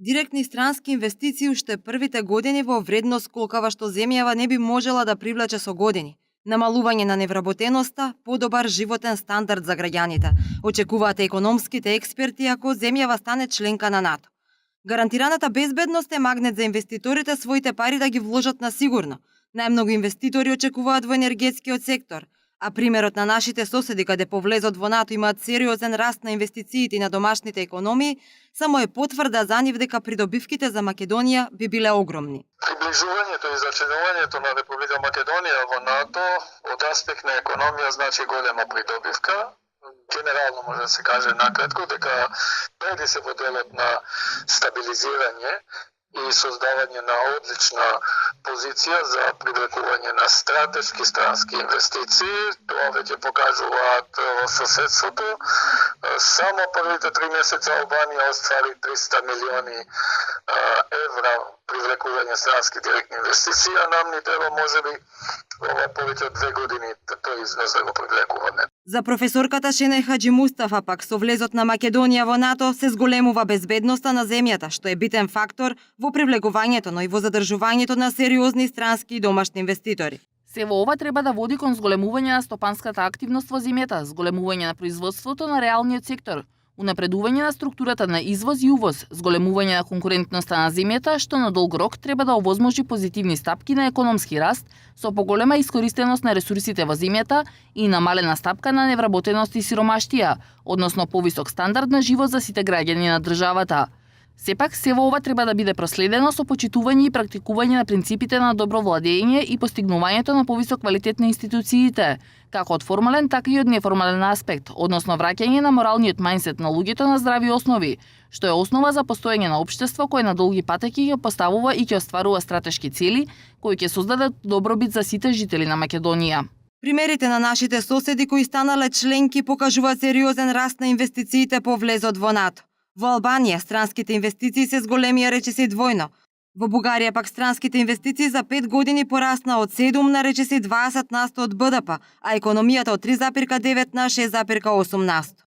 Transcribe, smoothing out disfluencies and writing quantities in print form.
Директни странски инвестиции уште првите години во вредност колкава што земјава не би можела да привлече со години. Намалување на невработеноста, подобар животен стандард за граѓаните, очекуваат економските експерти ако земјава стане членка на НАТО. Гарантираната безбедност е магнет за инвеститорите своите пари да ги вложат на сигурно. Најмногу инвеститори очекуваат во енергетскиот сектор, а примерот на нашите соседи каде по влезот во НАТО имаат сериозен раст на инвестициите и на домашните економии, само е потврда за нив дека придобивките за Македонија би биле огромни. Приближувањето и зачленувањето на Република Македонија во НАТО од аспект на економија значи голема придобивка. Генерално може да се каже накратко дека преди се во делот на стабилизирање и создавање на одлична позиција за привлекување на стратешки странски инвестиции. Тоа веќе покажуваат во соседството. Само првите 3 месеца Албанија оствари 300 милиони евра привлекување странски директни инвестиции, а нам ни треба можеби повеќе од 2 години тој износ да го привлекуваме. За професорката Шене Хаджи Мустафа пак со влезот на Македонија во НАТО се зголемува безбедноста на земјата, што е битен фактор во привлекувањето, но и во задржувањето на сериозни странски и домашни инвеститори. Сево ова треба да води кон зголемување на стопанската активност во земјата, зголемување на производството на реалниот сектор, унапредување на структурата на извоз и увоз, зголемување на конкурентноста на земјата, што на долг рок треба да овозможи позитивни стапки на економски раст со поголема искористеност на ресурсите во земјата и намалена стапка на невработеност и сиромаштија, односно повисок стандард на живот за сите граѓани на државата. Сепак, сево ова треба да биде проследено со почитување и практикување на принципите на добро владење и постигнувањето на повисок квалитет на институциите, како од формален, така и од неформален аспект, односно враќање на моралниот мајндсет на луѓето на здрави основи, што е основа за постоење на општество кое на долги патеки ќе поставува и ќе остварува стратешки цели, кои ќе создадат добробит за сите жители на Македонија. Примерите на нашите соседи кои станале членки покажуваат сериозен раст на инвестициите по влезот во НАТО. Во Албанија странските инвестиции се зголемија речиси двојно. Во Бугарија пак странските инвестиции за 5 години порасна од 7 на речиси 20% од БДП, а економијата од 3,9 на 6,8%.